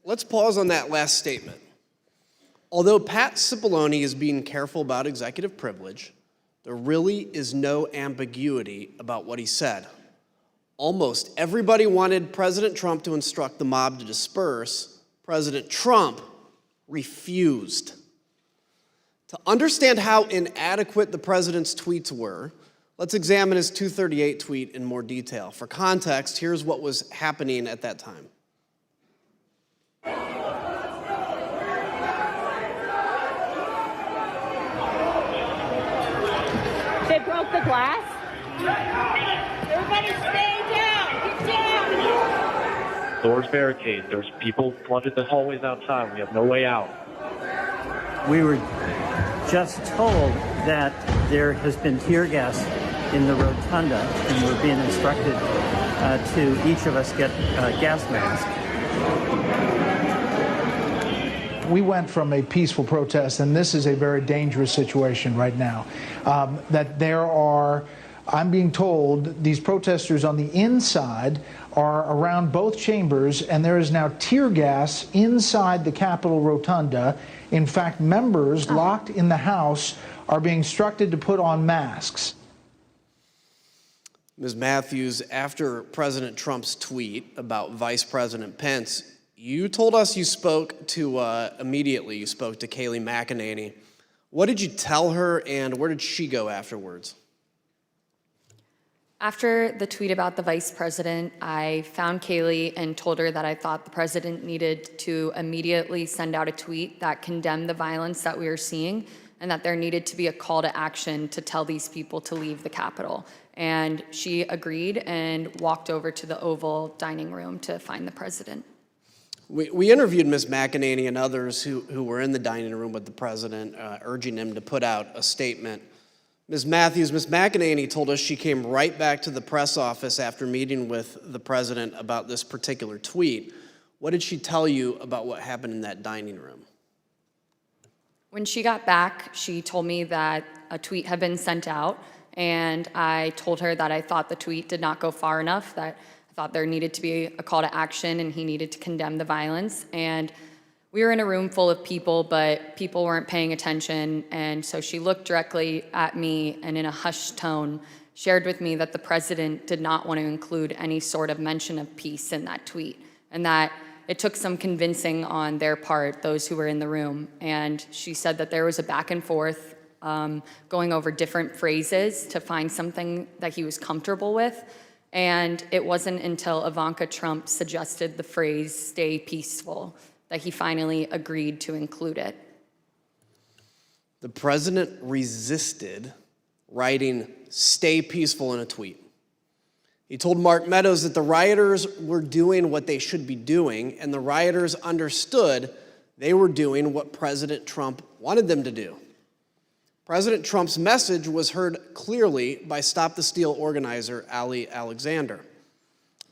Let's pause on that last statement. Although Pat Cipollone is being careful about executive privilege, there really is no ambiguity about what he said. Almost everybody wanted President Trump to instruct the mob to disperse. President Trump refused. To understand how inadequate the president's tweets were, let's examine his 238 tweet in more detail. For context, here's what was happening at that time. They broke the glass. Everybody stay down. Get down. Doors barricade. There's people flooded the hallways outside. We have no way out. We were just told that there has been tear gas in the rotunda, and we're being instructed to each of us get gas masks. We went from a peaceful protest, and this is a very dangerous situation right now, that there are, I'm being told, these protesters on the inside are around both chambers, and there is now tear gas inside the Capitol Rotunda. In fact, members locked in the House are being instructed to put on masks. Ms. Matthews, after President Trump's tweet about Vice President Pence, you told us you spoke to, immediately, you spoke to Kayleigh McEnany. What did you tell her, and where did she go afterwards? After the tweet about the vice president, I found Kayleigh and told her that I thought the president needed to immediately send out a tweet that condemned the violence that we were seeing, and that there needed to be a call to action to tell these people to leave the Capitol. And she agreed and walked over to the Oval dining room to find the president. We interviewed Ms. McEnany and others who were in the dining room with the president, urging him to put out a statement. Ms. Matthews, Ms. McEnany told us she came right back to the press office after meeting with the president about this particular tweet. What did she tell you about what happened in that dining room? When she got back, she told me that a tweet had been sent out, and I told her that I thought the tweet did not go far enough, that I thought there needed to be a call to action and he needed to condemn the violence. And we were in a room full of people, but people weren't paying attention, and so she looked directly at me and in a hushed tone shared with me that the president did not want to include any sort of mention of peace in that tweet, and that it took some convincing on their part, those who were in the room. And she said that there was a back and forth going over different phrases to find something that he was comfortable with. And it wasn't until Ivanka Trump suggested the phrase, "stay peaceful," that he finally agreed to include it. The president resisted writing "stay peaceful" in a tweet. He told Mark Meadows that the rioters were doing what they should be doing, and the rioters understood they were doing what President Trump wanted them to do. President Trump's message was heard clearly by Stop the Steal organizer Ali Alexander.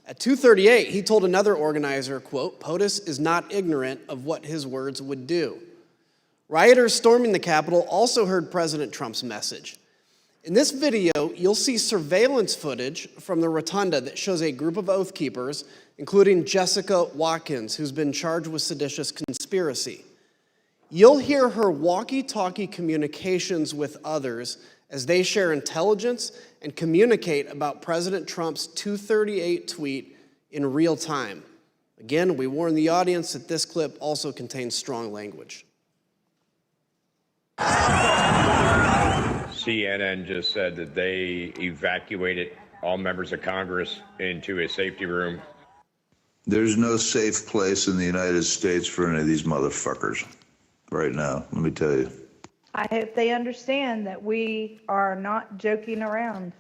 At 2:38, he told another organizer, quote, "POTUS is not ignorant of what his words would do." Rioters storming the Capitol also heard President Trump's message. In this video, you'll see surveillance footage from the rotunda that shows a group of Oath Keepers, including Jessica Watkins, who's been charged with seditious conspiracy. You'll hear her walkie-talkie communications with others as they share intelligence and communicate about President Trump's 238 tweet in real time. Again, we warn the audience that this clip also contains strong language. CNN just said that they evacuated all members of Congress into a safety room. There's no safe place in the United States for any of these motherfuckers right now, let me tell you. I hope they understand that we are not joking around.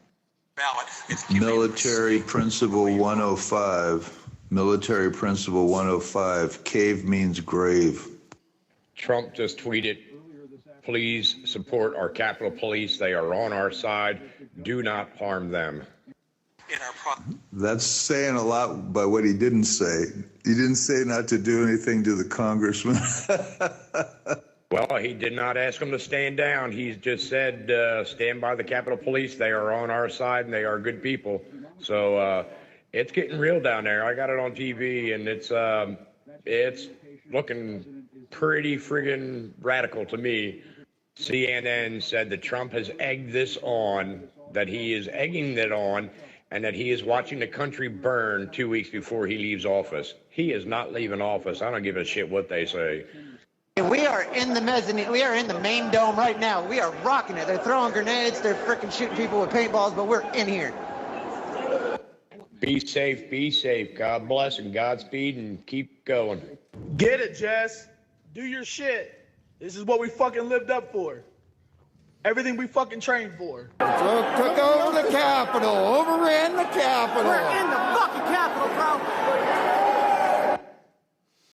Military Principle 105. Military Principle 105. Cave means grave. Trump just tweeted, "Please support our Capitol Police. They are on our side. Do not harm them." That's saying a lot by what he didn't say. He didn't say not to do anything to the congressman. Well, he did not ask them to stand down. He just said, stand by the Capitol Police. They are on our side, and they are good people. So It's getting real down there. I got it on TV, and it's looking pretty friggin' radical to me. CNN said that Trump has egged this on, that he is egging it on, and that he is watching the country burn 2 weeks before he leaves office. He is not leaving office. I don't give a shit what they say. We are in the mezzanine. We are in the main dome right now. We are rocking it. They're throwing grenades. They're freaking shooting people with paintballs, but we're in here. Be safe, be safe. God bless and Godspeed, and keep going. Get it, Jess. Do your shit. This is what we fucking lived up for. Everything we fucking trained for. Took over the Capitol, overran the Capitol. We're in the fucking Capitol, bro.